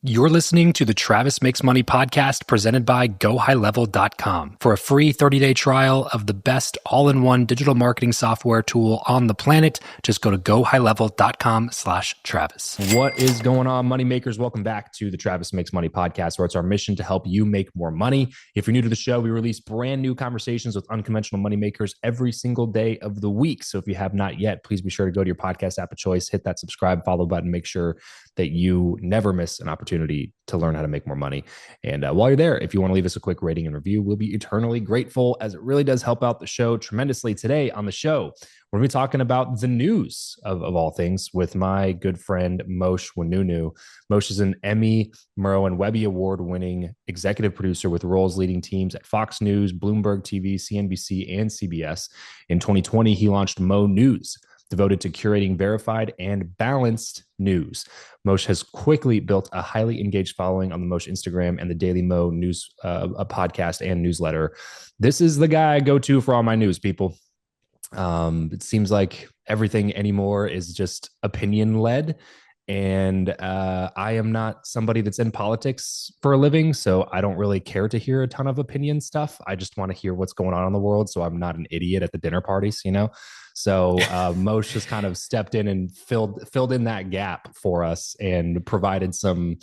You're listening to the Travis Makes Money podcast presented by GoHighLevel.com. For a free 30-day trial of the best all-in-one digital marketing software tool on the planet, just go to GoHighLevel.com/Travis. What is going on, money makers? Welcome back to the Travis Makes Money podcast, where it's our mission to help you make more money. If you're new to the show, we release brand new conversations with unconventional money makers every single day of the week. So if you have not yet, please be sure to go to your podcast app of choice, hit that subscribe, follow button, make sure that you never miss an opportunity to learn how to make more money. And while you're there, if you want to leave us a quick rating and review, we'll be eternally grateful, as it really does help out the show tremendously. Today on the show, we're going to be talking about the news of all things with my good friend, Mosheh Oinounou. Mosheh is an Emmy, Murrow, and Webby Award-winning executive producer with roles leading teams at Fox News, Bloomberg TV, CNBC, and CBS. In 2020, he launched Mo News, devoted to curating verified and balanced news. Mosheh has quickly built a highly engaged following on the Mosheh Instagram and the Daily Mo News a podcast and newsletter. This is the guy I go to for all my news, people. It seems like everything anymore is just opinion led. And I am not somebody that's in politics for a living, so I don't really care to hear a ton of opinion stuff. I just want to hear what's going on in the world, so I'm not an idiot at the dinner parties, you know? So Mosheh just kind of stepped in and filled in that gap for us and provided some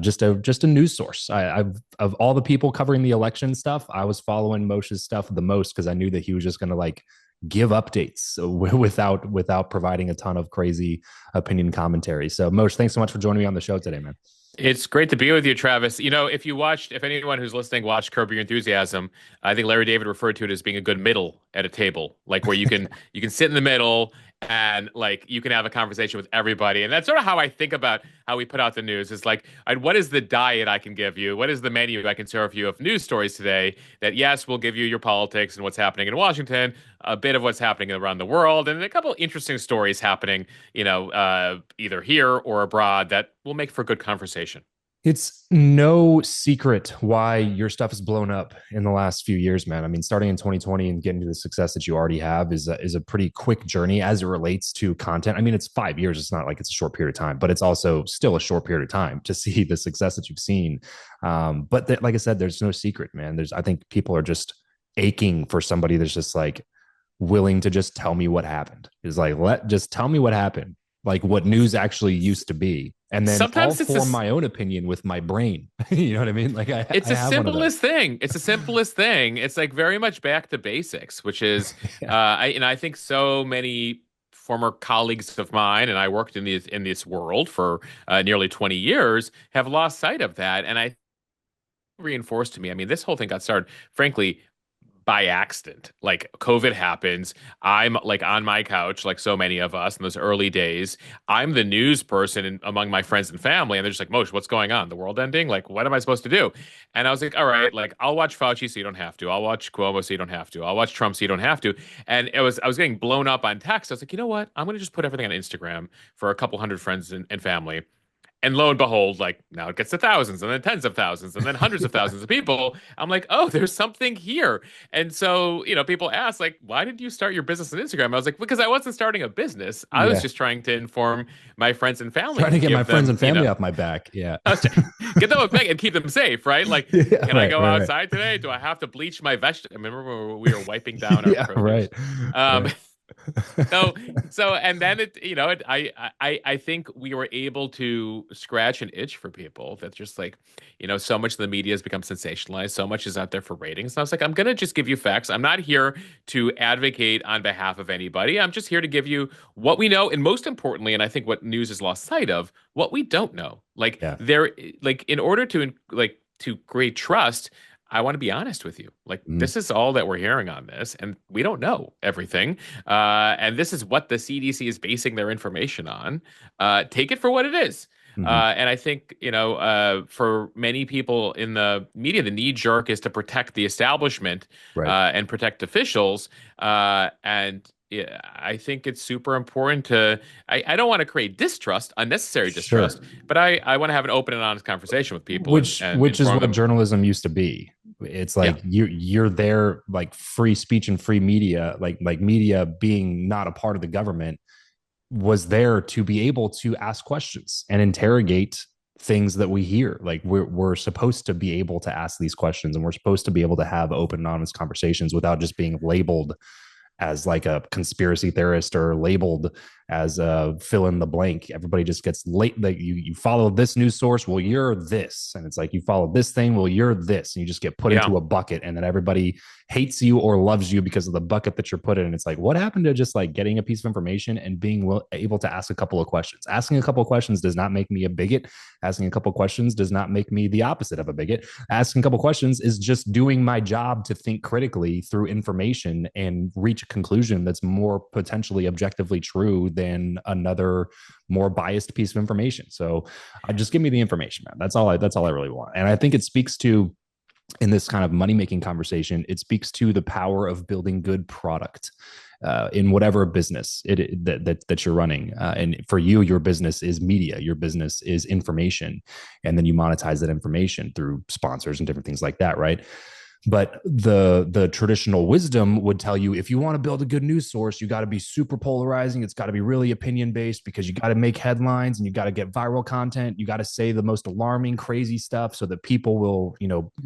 just a news source. I've of all the people covering the election stuff, I was following Mosheh's stuff the most because I knew that he was just going to like give updates without providing a ton of crazy opinion commentary. So Mosheh, thanks so much for joining me on the show today, man. It's great to be with you, Travis. You know, if anyone who's listening watched Curb Your Enthusiasm, I think Larry David referred to it as being a good middle at a table, like where you can sit in the middle and like you can have a conversation with everybody. And that's sort of how I think about how we put out the news. It's like, what is the diet I can give you? What is the menu I can serve you of news stories today that, yes, will give you your politics and what's happening in Washington, a bit of what's happening around the world, and a couple interesting stories happening, either here or abroad that will make for good conversation. It's no secret why your stuff has blown up in the last few years, man. I mean, starting in 2020 and getting to the success that you already have is a pretty quick journey as it relates to content. I mean, it's 5 years. It's not like it's a short period of time, but it's also still a short period of time to see the success that you've seen. But like I said, there's no secret, man. I think people are just aching for somebody that's just like willing to just tell me what happened. Is like, just tell me what happened. Like what news actually used to be. And then sometimes I'll form my own opinion with my brain. You know what I mean? Like it's the simplest thing. It's the simplest thing. It's like very much back to basics, which is, I think so many former colleagues of mine, and I worked in this world for nearly 20 years, have lost sight of that. And I reinforced to me, I mean, this whole thing got started, frankly, by accident. Like COVID happens. I'm like on my couch, like so many of us in those early days. I'm the news person among my friends and family. And they're just like, Mosheh, what's going on? The world ending? Like, what am I supposed to do? And I was like, all right, like I'll watch Fauci so you don't have to. I'll watch Cuomo so you don't have to. I'll watch Trump so you don't have to. And I was getting blown up on text. I was like, you know what? I'm going to just put everything on Instagram for a couple hundred friends and family. And lo and behold, like now it gets to thousands and then tens of thousands and then hundreds of thousands of people. I'm like, oh, there's something here. And so, people ask like, why did you start your business on Instagram? I was like, because I wasn't starting a business. I was just trying to inform my friends and family. Trying to get my friends and family off my back. Yeah. Get them off my back and keep them safe, right? Like, can I go outside today? Do I have to bleach my vegetables? I remember when we were wiping down our produce. Right. So and then I think we were able to scratch an itch for people that just like, so much of the media has become sensationalized, so much is out there for ratings. And I was like, I'm gonna just give you facts. I'm not here to advocate on behalf of anybody. I'm just here to give you what we know, and most importantly, and I think what news has lost sight of, what we don't know. Like in order to create trust, I want to be honest with you. Like, this is all that we're hearing on this, and we don't know everything. And this is what the CDC is basing their information on. Take it for what it is. And I think, for many people in the media, the knee jerk is to protect the establishment and protect officials. And I think it's super important I don't want to create unnecessary distrust, but I want to have an open and honest conversation with people. Which is what journalism used to be. It's like you're there, like free speech and free media, like media being not a part of the government was there to be able to ask questions and interrogate things that we hear. Like we're supposed to be able to ask these questions, and we're supposed to be able to have open and honest conversations without just being labeled as like a conspiracy theorist or labeled as a fill in the blank. Everybody just gets late. Like you follow this news source, well, you're this. And it's like you follow this thing, well, you're this. And you just get put into a bucket, and then everybody hates you or loves you because of the bucket that you're put in. And it's like, what happened to just like getting a piece of information and being able to ask a couple of questions? Asking a couple of questions does not make me a bigot. Asking a couple of questions does not make me the opposite of a bigot. Asking a couple of questions is just doing my job to think critically through information and reach a conclusion that's more potentially objectively true than another more biased piece of information. So just give me the information, man. That's all I really want. And I think it speaks to, in this kind of money-making conversation, it speaks to the power of building good product in whatever business that you're running. And for you, your business is media, your business is information, and then you monetize that information through sponsors and different things like that, right? But the traditional wisdom would tell you, if you want to build a good news source, you got to be super polarizing. It's got to be really opinion based, because you got to make headlines and you got to get viral content. You got to say the most alarming, crazy stuff so that people will,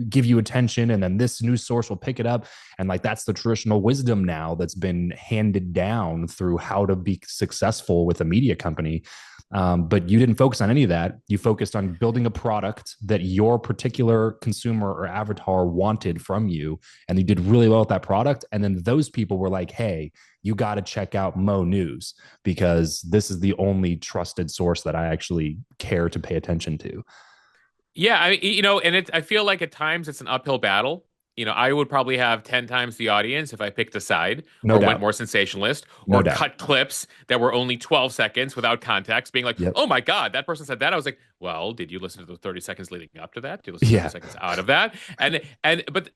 give you attention, and then this news source will pick it up. And like, that's the traditional wisdom now that's been handed down through how to be successful with a media company. But you didn't focus on any of that. You focused on building a product that your particular consumer or avatar wanted from you, and you did really well with that product. And then those people were like, hey, you got to check out Mo News, because this is the only trusted source that I actually care to pay attention to. Yeah, and I feel like at times it's an uphill battle. I would probably have 10 times the audience if I picked a side, No or doubt. went more sensationalist, No or doubt. cut clips that were only 12 seconds without context, being like, Yep. oh my God, that person said that. I was like, well, did you listen to the 30 seconds leading up to that? Did you listen to 30 seconds out of that?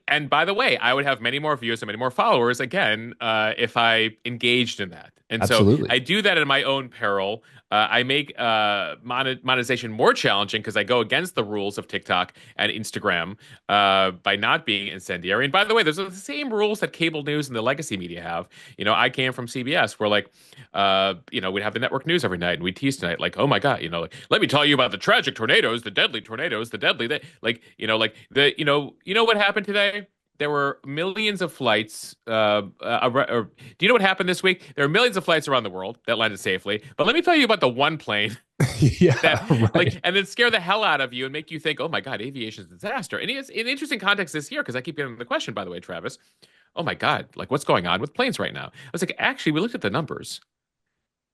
And by the way, I would have many more views and many more followers again if I engaged in that. And Absolutely. so I do that at my own peril. I make monetization more challenging because I go against the rules of TikTok and Instagram by not being incendiary. And by the way, those are the same rules that cable news and the legacy media have. I came from CBS, where we'd have the network news every night, and we'd tease tonight, like, oh my God, let me tell you about the tragic tornadoes, the deadly tornadoes, the deadly, what happened today? There were millions of flights. Do you know what happened this week? There are millions of flights around the world that landed safely. But let me tell you about the one plane right. and then scare the hell out of you and make you think, oh my God, aviation is a disaster. And it's an interesting context this year, because I keep getting the question, by the way, Travis, oh my God, like, what's going on with planes right now? I was like, actually, we looked at the numbers.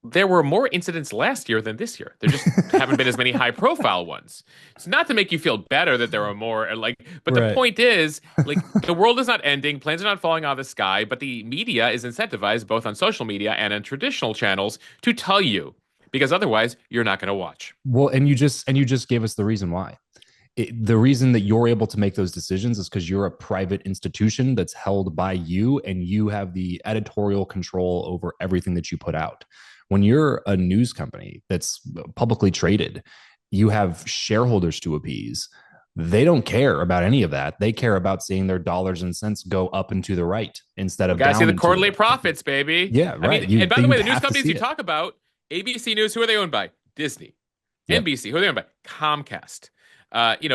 There were more incidents last year than this year. There just haven't been as many high profile ones. It's not to make you feel better that there are more, but the point is, the world is not ending. Planes are not falling out of the sky, but the media is incentivized, both on social media and in traditional channels, to tell you, because otherwise you're not going to watch. Well, and you just gave us the reason why. The reason that you're able to make those decisions is because you're a private institution that's held by you, and you have the editorial control over everything that you put out. When you're a news company that's publicly traded, you have shareholders to appease. They don't care about any of that. They care about seeing their dollars and cents go up and to the right instead of down. Gotta see the quarterly profits, baby. Yeah, right. And by the way, the news companies you talk about, ABC News, who are they owned by? Disney. Yep. NBC, who are they owned by? Comcast.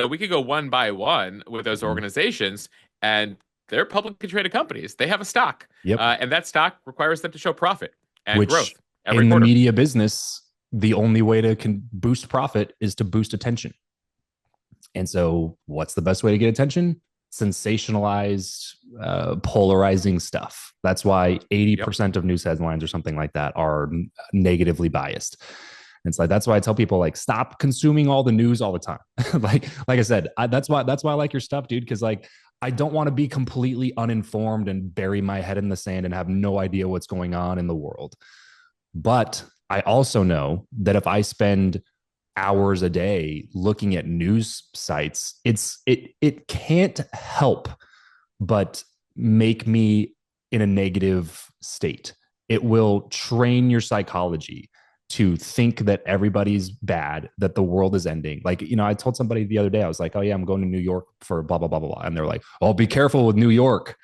We could go one by one with those organizations, and they're publicly traded companies. They have a stock, and that stock requires them to show profit and growth. In the media business, the only way to boost profit is to boost attention. And so what's the best way to get attention? Sensationalized, polarizing stuff. That's why 80% of news headlines or something like that are negatively biased. It's like, that's why I tell people, like, stop consuming all the news all the time. like I said, that's why I like your stuff, dude. Cause I don't want to be completely uninformed and bury my head in the sand and have no idea what's going on in the world. But I also know that if I spend hours a day looking at news sites, it can't help but make me in a negative state. It will train your psychology to think that everybody's bad, that the world is ending. Like, I told somebody the other day, I was like, oh yeah, I'm going to New York for blah, blah, blah, blah, blah. And they're like, oh, be careful with New York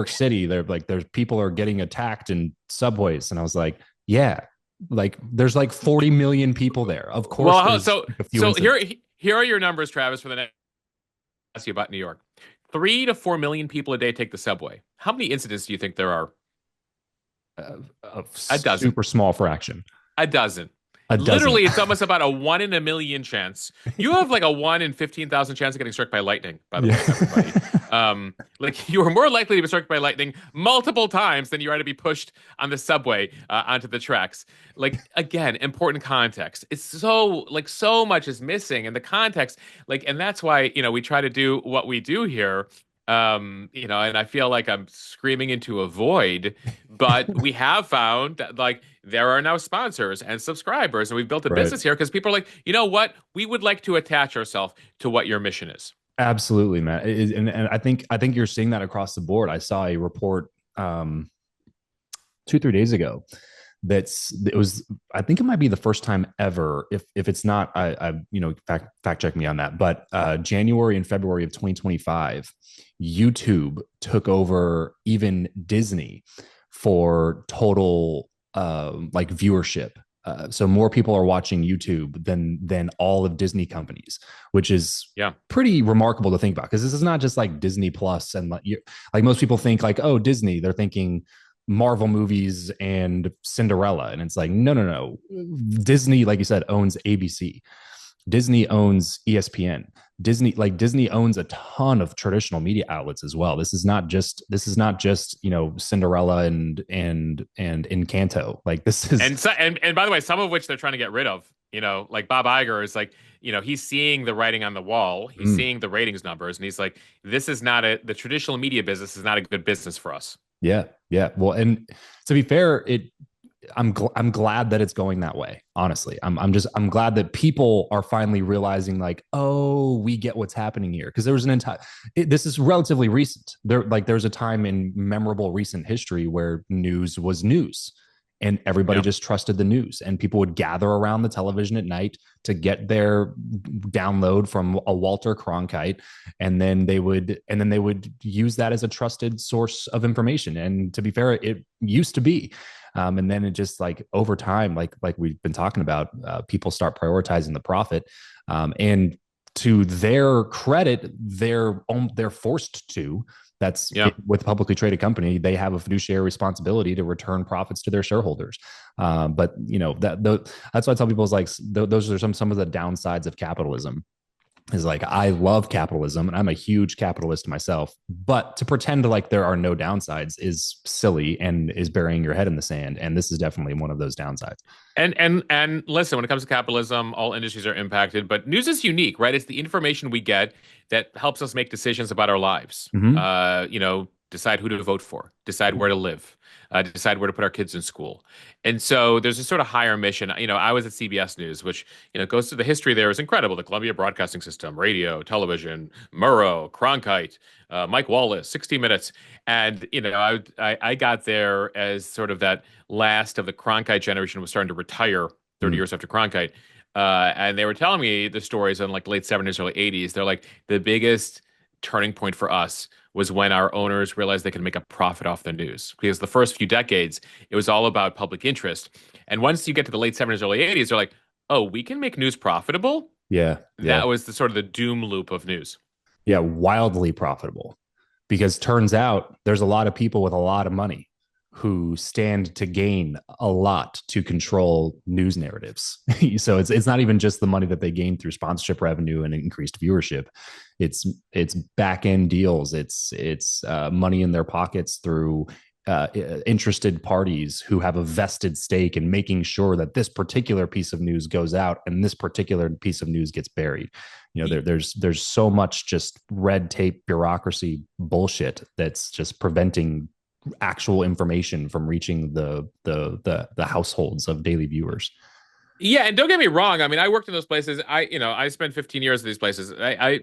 City. They're like, there's people are getting attacked in subways. And I was like, yeah, Like there's like 40 million people there. Of course, Well, there's so like a few so incidents. here are your numbers, Travis, for the next ask you about New York. 3 to 4 million people a day take the subway. How many incidents do you think there are? A A dozen. super small fraction. A dozen. A dozen. Literally, it's almost about a 1 in a million chance. You have like a 1 in 15,000 chance of getting struck by lightning, by the Yeah. way, everybody. Like you are more likely to be struck by lightning multiple times than you are to be pushed on the subway onto the tracks. Like again, important context. It's so much is missing in the context. Like, and that's why, we try to do what we do here. And I feel like I'm screaming into a void, but we have found that like there are now sponsors and subscribers, and we've built a Right. business here because people are like, you know what? We would like to attach ourselves to what your mission is. Absolutely, man. And I think you're seeing that across the board. I saw a report 2 3 days ago. It was, I think it might be the first time ever. If it's not, fact check me on that. But January and February of 2025, YouTube took over even Disney for total like viewership. So more people are watching YouTube than all of Disney companies, which is Yeah. pretty remarkable to think about, because this is not just like Disney Plus and like most people think like, oh, Disney, they're thinking Marvel movies and Cinderella, and it's like no. Disney, like you said, owns ABC. Disney owns ESPN. Disney owns a ton of traditional media outlets as well. This is not just Cinderella and Encanto. Like this is And by the way, some of which they're trying to get rid of. Like Bob Iger is like, he's seeing the writing on the wall. He's mm, seeing the ratings numbers, and he's like, this is not the traditional media business is not a good business for us. yeah. Well, and to be fair, I'm glad that it's going that way. Honestly, I'm glad that people are finally realizing like, oh, we get what's happening here. Because there was this is relatively recent. There's a time in memorable recent history where news was news, and everybody Yeah. just trusted the news, and people would gather around the television at night to get their download from a Walter Cronkite, and then they would use that as a trusted source of information. And to be fair, it used to be. And then it just like over time, like we've been talking about, people start prioritizing the profit, and to their credit, they're forced to. That's Yeah. with a publicly traded company, they have a fiduciary responsibility to return profits to their shareholders. But that's why I tell people is like those are some of the downsides of capitalism. Is like, I love capitalism and I'm a huge capitalist myself, but to pretend like there are no downsides is silly and is burying your head in the sand. And this is definitely one of those downsides. And listen, when it comes to capitalism, all industries are impacted, but news is unique, right? It's the information we get that helps us make decisions about our lives. Mm-hmm. Decide who to vote for, decide where to live, decide where to put our kids in school. And so there's a sort of higher mission. I was at CBS News, which, goes through the history there is incredible. The Columbia Broadcasting System, radio, television, Murrow, Cronkite, Mike Wallace, 60 Minutes. And, I got there as sort of that last of the Cronkite generation was starting to retire 30 years after Cronkite. And they were telling me the stories in like late 70s, early 80s. They're like, the biggest turning point for us was when our owners realized they could make a profit off the news. Because the first few decades, it was all about public interest. And once you get to the late 70s, early 80s, they're like, oh, we can make news profitable? Yeah. That was the sort of the doom loop of news. Yeah. Wildly profitable, because turns out there's a lot of people with a lot of money who stand to gain a lot to control news narratives. So it's not even just the money that they gain through sponsorship revenue and increased viewership. It's back end deals. It's money in their pockets through interested parties who have a vested stake in making sure that this particular piece of news goes out and this particular piece of news gets buried. There's so much just red tape, bureaucracy bullshit that's just preventing actual information from reaching the households of daily viewers. Yeah, and don't get me wrong. I mean, I worked in those places. I spent 15 years in these places.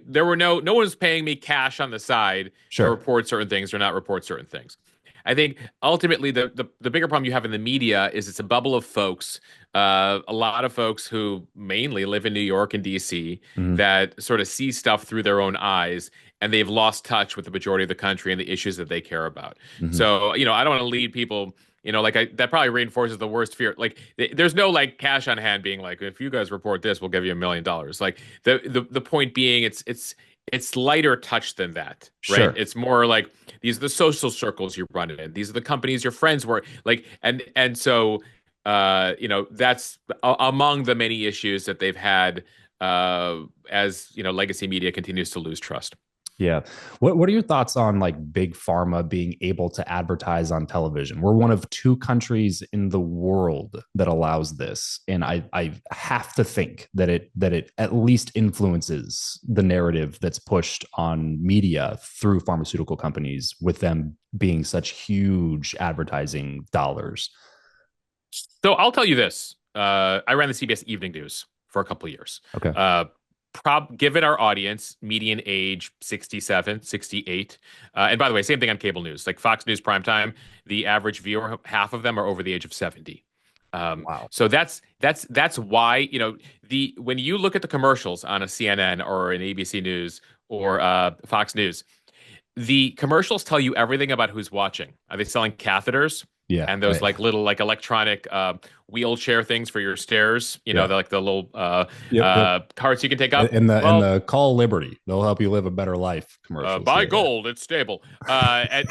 There were no one was paying me cash on the side to Sure. report certain things or not report certain things. I think ultimately the bigger problem you have in the media is it's a bubble of folks, a lot of folks who mainly live in New York and DC Mhm. that sort of see stuff through their own eyes, and they've lost touch with the majority of the country and the issues that they care about. Mhm. So, I don't want to lead people, like that probably reinforces the worst fear. Like there's no like cash on hand being like, if you guys report this, we'll give you $1 million. Like the point being, it's lighter touch than that, right? Sure. It's more like these are the social circles you're running in. These are the companies your friends were like, and so that's among the many issues that they've had as legacy media continues to lose trust. Yeah. What are your thoughts on like big pharma being able to advertise on television? We're one of two countries in the world that allows this. And I have to think that it at least influences the narrative that's pushed on media through pharmaceutical companies with them being such huge advertising dollars. So I'll tell you this. I ran the CBS Evening News for a couple of years. Okay. Given our audience, median age 67, 68. And by the way, same thing on cable news. Like Fox News primetime, the average viewer, half of them are over the age of 70. Wow. So that's why, when you look at the commercials on a CNN or an ABC News or Fox News, the commercials tell you everything about who's watching. Are they selling catheters? Yeah. And those Right. like little like electronic wheelchair things for your stairs, Yeah. they're like the little Yep. carts you can take up. And Well, the Call Liberty, they'll help you live a better life commercials. buy Yeah. gold, it's stable. And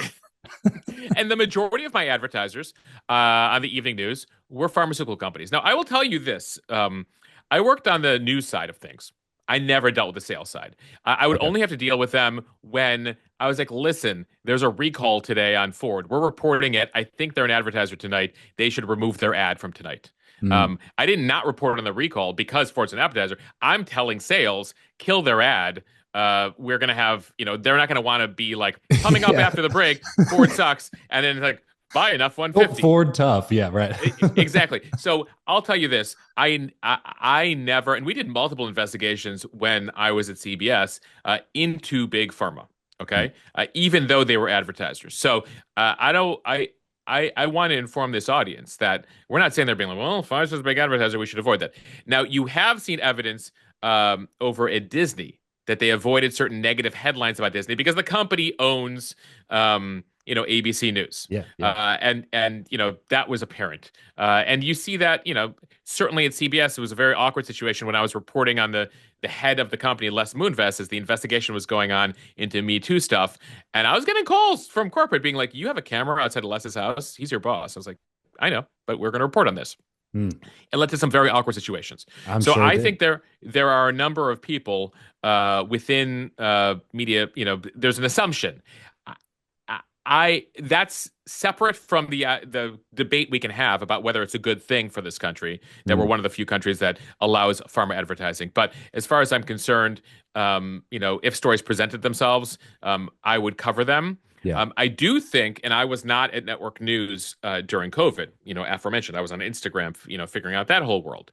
the majority of my advertisers on the evening news were pharmaceutical companies. Now, I will tell you this. I worked on the news side of things. I never dealt with the sales side. I would Okay. only have to deal with them when I was like, listen, there's a recall today on Ford. We're reporting it. I think they're an advertiser tonight. They should remove their ad from tonight. Mm. I did not report on the recall because Ford's an advertiser. I'm telling sales, kill their ad. We're going to have, they're not going to want to be like coming up Yeah. after the break. Ford sucks. And then it's like, buy enough 150. Ford tough. Yeah, right. Exactly. So I'll tell you this. I never, and we did multiple investigations when I was at CBS into big pharma. Okay. Even though they were advertisers. So I want to inform this audience that we're not saying they're being like, well, Pfizer's a big advertiser, we should avoid that. Now, you have seen evidence over at Disney that they avoided certain negative headlines about Disney because the company owns, ABC News. Yeah. Yeah. And that was apparent. And you see that, certainly at CBS, it was a very awkward situation when I was reporting on the head of the company, Les Moonves, as the investigation was going on into Me Too stuff. And I was getting calls from corporate being like, you have a camera outside of Les's house. He's your boss. I was like, I know, but we're going to report on this. Mm. It led to some very awkward situations. I'm sure I think there are a number of people within media. There's an assumption. That's separate from the debate we can have about whether it's a good thing for this country that we're one of the few countries that allows pharma advertising. But as far as I'm concerned, if stories presented themselves, I would cover them. Yeah. I do think, and I was not at network news during COVID. Aforementioned, I was on Instagram, figuring out that whole world.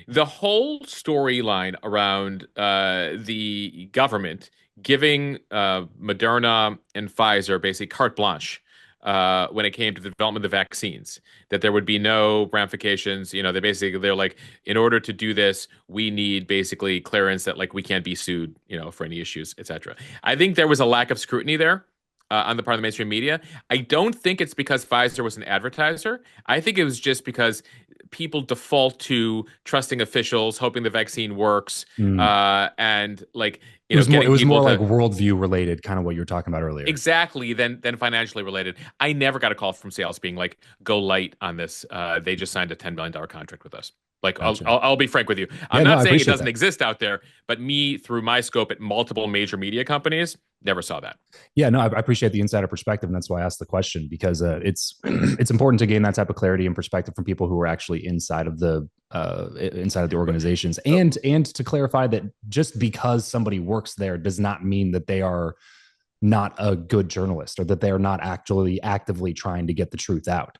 The whole storyline around the government giving Moderna and Pfizer basically carte blanche when it came to the development of the vaccines, that there would be no ramifications. They're like, in order to do this, we need basically clearance that like we can't be sued, for any issues, etc. I think there was a lack of scrutiny there. On the part of the mainstream media. I don't think it's because Pfizer was an advertiser. I think it was just because people default to trusting officials, hoping the vaccine works, and like it was more like to, worldview related, kind of what you were talking about earlier. Exactly, than financially related. I never got a call from sales being like, "Go light on this." They just signed a $10 million contract with us. Like, gotcha. I'll be frank with you. I'm not saying it doesn't exist out there, but me, through my scope at multiple major media companies, never saw that. Yeah, no, I appreciate the insider perspective, and that's why I asked the question, because it's important to gain that type of clarity and perspective from people who are actually inside of the organizations, and to clarify that just because somebody works there does not mean that they are not a good journalist or that they are not actually actively trying to get the truth out.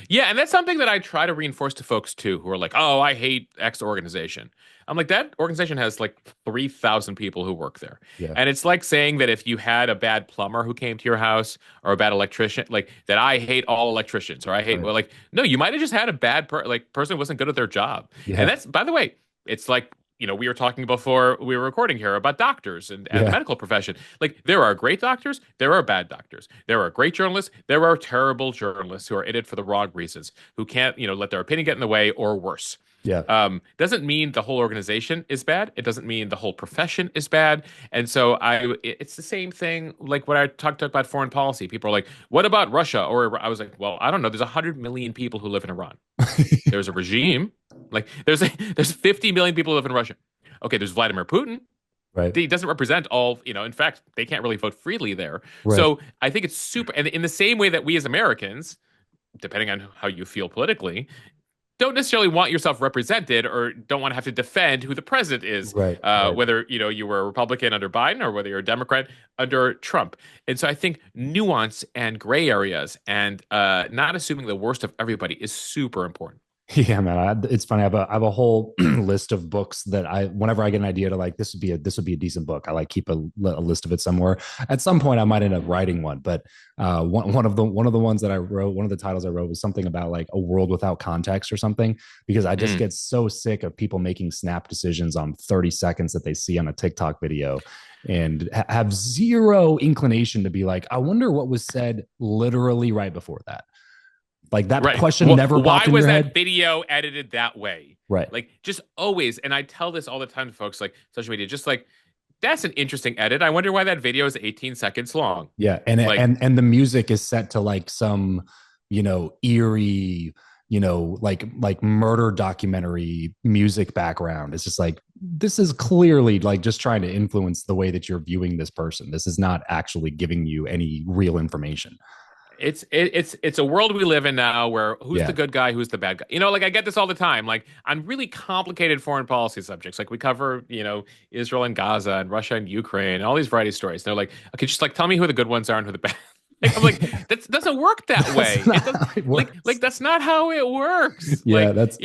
Yeah, and that's something that I try to reinforce to folks too, who are like, "Oh, I hate X organization." I'm like, that organization has like 3,000 people who work there, and it's like saying that if you had a bad plumber who came to your house or a bad electrician, like that, I hate all electricians, or I hate no, you might have just had a bad person who wasn't good at their job, and that's, by the way, it's like we were talking before we were recording here about doctors and the Yeah. medical profession. Like, there are great doctors, there are bad doctors, there are great journalists, there are terrible journalists who are in it for the wrong reasons, who can't, let their opinion get in the way, or worse. Yeah. Doesn't mean the whole organization is bad. It doesn't mean the whole profession is bad. And so it's the same thing. Like when I talked about foreign policy, people are like, "What about Russia?" Or I was like, "Well, I don't know. There's 100 million people who live in Iran. There's a regime. Like there's 50 million people who live in Russia. Okay, there's Vladimir Putin. Right. He doesn't represent all. In fact, they can't really vote freely there. Right. So I think it's super. And in the same way that we as Americans, depending on how you feel politically, don't necessarily want yourself represented or don't want to have to defend who the president is, Right. Right. whether you were a Republican under Biden or whether you're a Democrat under Trump. And so I think nuance and gray areas and not assuming the worst of everybody is super important. Yeah, man. It's funny. I have a whole list of books that whenever I get an idea to like, this would be a decent book. I like keep a list of it somewhere. At some point, I might end up writing one. But one of the ones that I wrote, one of the titles I wrote was something about like a world without context or something, because I just get so sick of people making snap decisions on 30 seconds that they see on a TikTok video, and have zero inclination to be like, I wonder what was said literally right before that. Like that Right. question never popped in your head. Why was that video edited that way? Right. Like, just always, and I tell this all the time to folks, like social media, just like, that's an interesting edit. I wonder why that video is 18 seconds long. Yeah, and like, and the music is set to like some, eerie, like murder documentary music background. It's just like, this is clearly like just trying to influence the way that you're viewing this person. This is not actually giving you any real information. It's a world we live in now where who's Yeah. the good guy, who's the bad guy. Like I get this all the time, like on really complicated foreign policy subjects. Like we cover, Israel and Gaza and Russia and Ukraine and all these variety stories. They're like, okay, just like tell me who the good ones are and who the bad. Like, I'm like, that doesn't work that way. It doesn't, like that's not how it works. Yeah, like, that's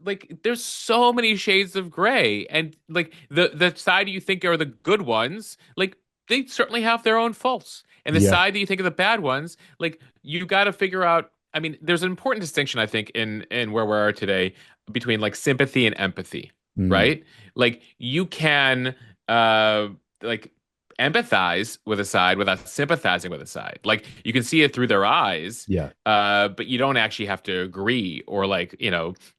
like there's so many shades of gray, and like the side you think are the good ones, like they certainly have their own faults. And the side that you think are the bad ones, like you got to figure out. I mean, there's an important distinction, I think, in where we are today between like sympathy and empathy, right? Like you can like empathize with a side without sympathizing with a side. Like you can see it through their eyes, but you don't actually have to agree or like,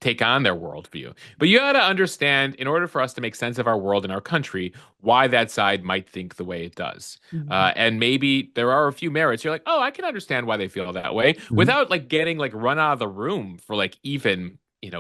take on their worldview. But you got to understand, in order for us to make sense of our world and our country, why that side might think the way it does. And maybe there are a few merits. You're like, oh, I can understand why they feel that way, without like getting like run out of the room for like even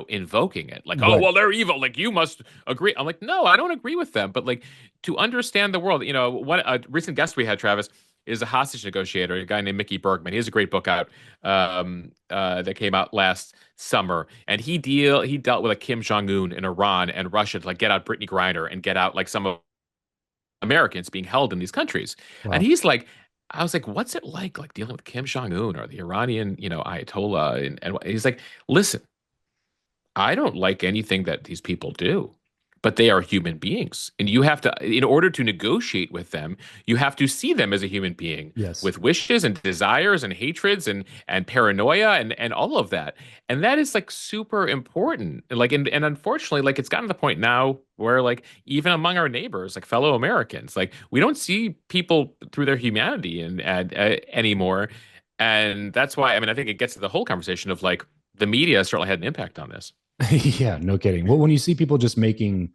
invoking it. Like, oh, well, they're evil. Like, you must agree. I'm like, no, I don't agree with them. But like, to understand the world, a recent guest we had, Travis, is a hostage negotiator, a guy named Mickey Bergman. He has a great book out that came out last summer, and he dealt with a Kim Jong-un in Iran and Russia to like get out Brittany Griner and get out like some of Americans being held in these countries. Wow. And he's like, I was like, what's it like dealing with Kim Jong-un or the Iranian, Ayatollah? And he's like, listen, I don't like anything that these people do, but they are human beings. And you have to, in order to negotiate with them, you have to see them as a human being with wishes and desires and hatreds and paranoia and all of that. And that is like super important. Like, and unfortunately, like it's gotten to the point now where like even among our neighbors, like fellow Americans, like we don't see people through their humanity and anymore. And that's why, I mean, I think it gets to the whole conversation of like the media certainly had an impact on this. Yeah, no kidding. Well, when you see people just making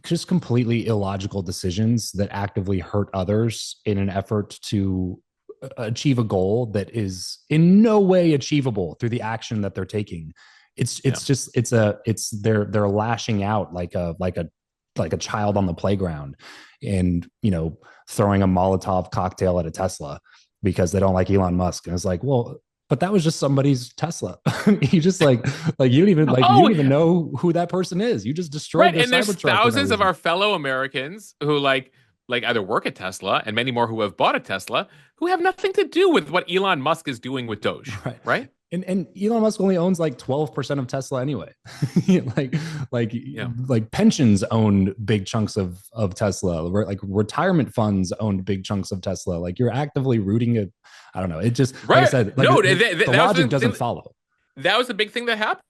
just completely illogical decisions that actively hurt others in an effort to achieve a goal that is in no way achievable through the action that they're taking, they're lashing out like a child on the playground, and throwing a Molotov cocktail at a Tesla because they don't like Elon Musk. And it's like, well, but that was just somebody's Tesla. You just like you don't even know who that person is. You just destroyed their and there's Cybertruck thousands of our fellow Americans who like either work at Tesla, and many more who have bought a Tesla, who have nothing to do with what Elon Musk is doing with Doge, right? And Elon Musk only owns like 12% of Tesla anyway. like pensions own big chunks of Tesla. Like retirement funds owned big chunks of Tesla. Like you're actively rooting it. I don't know. It just, like I said, like the logic doesn't follow. That was the big thing that happened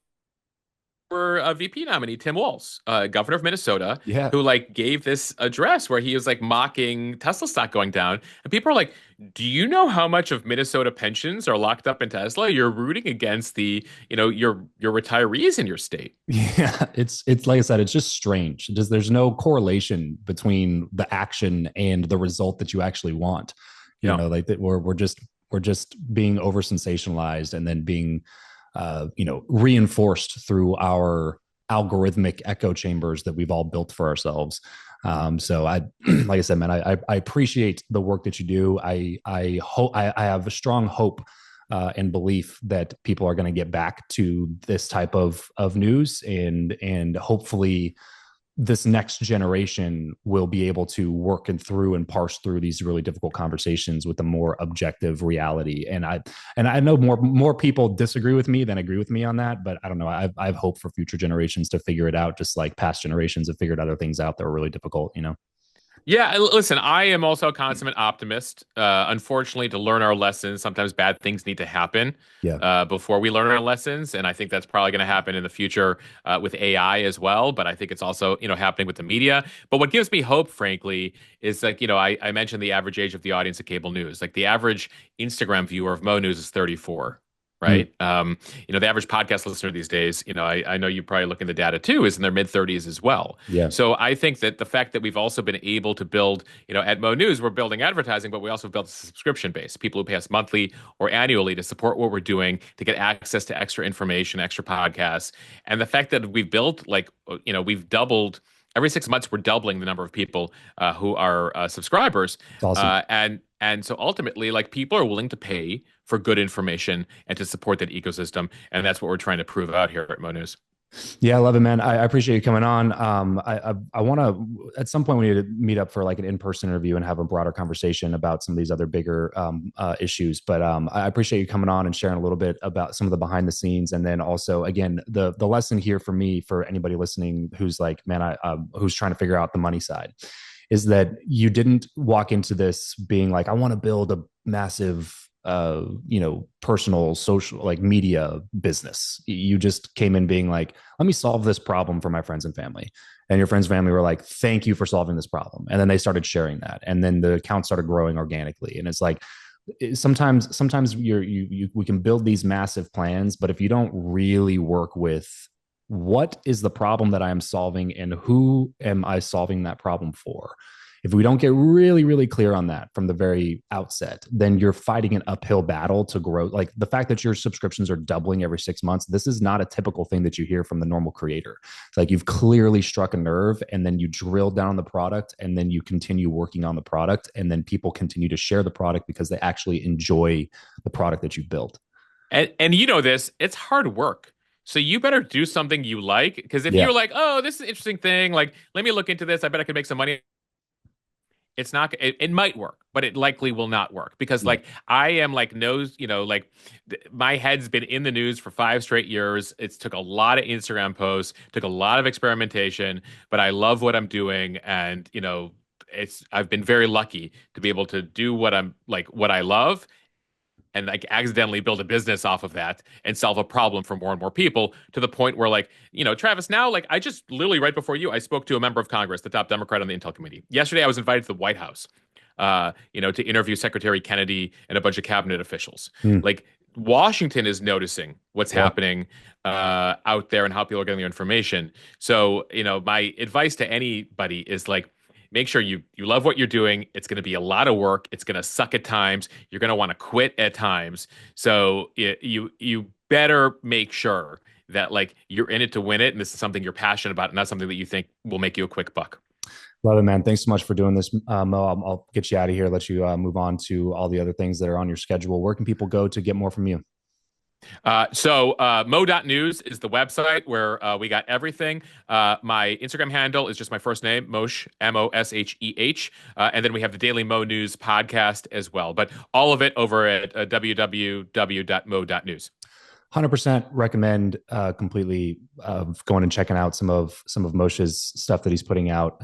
VP nominee Tim Walz, governor of Minnesota, Yeah. who like gave this address where he was like mocking Tesla stock going down, and people are like, "Do you know how much of Minnesota pensions are locked up in Tesla? You're rooting against the, your retirees in your state." Yeah, it's like I said, it's just strange. There's no correlation between the action and the result that you actually want. You Yeah. know, like that we're just being over sensationalized and then being reinforced through our algorithmic echo chambers that we've all built for ourselves. So I, like I said, man, I appreciate the work that you do. I hope I have a strong hope and belief that people are going to get back to this type of news, and hopefully this next generation will be able to work through and parse through these really difficult conversations with a more objective reality. And I know more people disagree with me than agree with me on that, but I don't know. I've hope for future generations to figure it out, just like past generations have figured other things out that were really difficult. Yeah, listen, I am also a consummate optimist. Unfortunately, to learn our lessons, sometimes bad things need to happen Yeah. before we learn our lessons, and I think that's probably going to happen in the future with AI as well. But I think it's also, happening with the media. But what gives me hope, frankly, is like, I mentioned the average age of the audience of cable news. Like the average Instagram viewer of Mo News is 34. Mm. Right. The average podcast listener these days, I know you probably look in the data too, is in their mid 30s as well. Yeah. So I think that the fact that we've also been able to build, at Mo News, we're building advertising, but we also built a subscription base, people who pay us monthly or annually to support what we're doing, to get access to extra information, extra podcasts. And the fact that we've built we've doubled every 6 months, we're doubling the number of people who are subscribers. It's awesome. And so ultimately, like people are willing to pay for good information and to support that ecosystem. And that's what we're trying to prove out here at Mo News. Yeah, I love it, man. I appreciate you coming on. I want to, at some point, we need to meet up for like an in-person interview and have a broader conversation about some of these other bigger issues. But I appreciate you coming on and sharing a little bit about some of the behind the scenes. And then also, again, the lesson here for me, for anybody listening who's like, man, who's trying to figure out the money side, is that you didn't walk into this being like, I want to build a massive personal social like media business. You just came in being like, let me solve this problem for my friends and family. And your friends and family were like, thank you for solving this problem. And then they started sharing that. And then the account started growing organically. And it's like, sometimes we can build these massive plans, but if you don't really work with what is the problem that I am solving and who am I solving that problem for, if we don't get really, really clear on that from the very outset, then you're fighting an uphill battle to grow. Like the fact that your subscriptions are doubling every 6 months, this is not a typical thing that you hear from the normal creator. It's like you've clearly struck a nerve, and then you drill down on the product, and then you continue working on the product, and then people continue to share the product because they actually enjoy the product that you built. And this, it's hard work. So you better do something you like, because if Yeah. you're like, oh, this is an interesting thing, like, let me look into this, I bet I could make some money. It's not, it might work, but it likely will not work because like I am like my head's been in the news for 5 straight years. It's took a lot of Instagram posts, took a lot of experimentation, but I love what I'm doing. And, I've been very lucky to be able to do what I love, and like accidentally build a business off of that and solve a problem for more and more people, to the point where like, Travis, now, like I just literally right before you, I spoke to a member of Congress, the top Democrat on the Intel Committee. Yesterday, I was invited to the White House, to interview Secretary Kennedy and a bunch of cabinet officials. Like Washington is noticing what's happening out there and how people are getting their information. So, my advice to anybody is like, make sure you love what you're doing. It's going to be a lot of work. It's going to suck at times. You're going to want to quit at times. So you better make sure that like you're in it to win it, and this is something you're passionate about, and not something that you think will make you a quick buck. Love it, man. Thanks so much for doing this, Mo. I'll get you out of here, let you move on to all the other things that are on your schedule. Where can people go to get more from you? Mo.news is the website where we got everything. My Instagram handle is just my first name, Mosheh, Mosheh. And then we have the Daily Mo News podcast as well. But all of it over at www.mo.news. 100% recommend completely going and checking out some of Mosheh's stuff that he's putting out.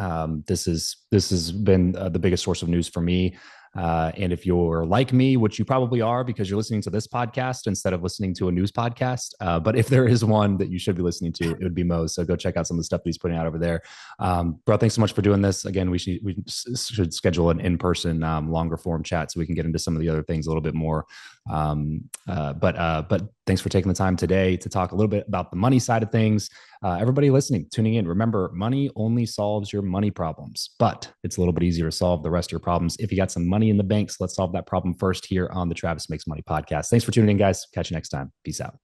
This has been the biggest source of news for me. And if you're like me, which you probably are because you're listening to this podcast instead of listening to a news podcast, but if there is one that you should be listening to, it would be Mo's. So go check out some of the stuff that he's putting out over there. Bro, thanks so much for doing this. Again, we should schedule an in-person longer form chat so we can get into some of the other things a little bit more. But thanks for taking the time today to talk a little bit about the money side of things. Everybody listening, tuning in, remember, money only solves your money problems, but it's a little bit easier to solve the rest of your problems if you got some money in the bank. So let's solve that problem first here on the Travis Makes Money podcast. Thanks for tuning in, guys. Catch you next time. Peace out.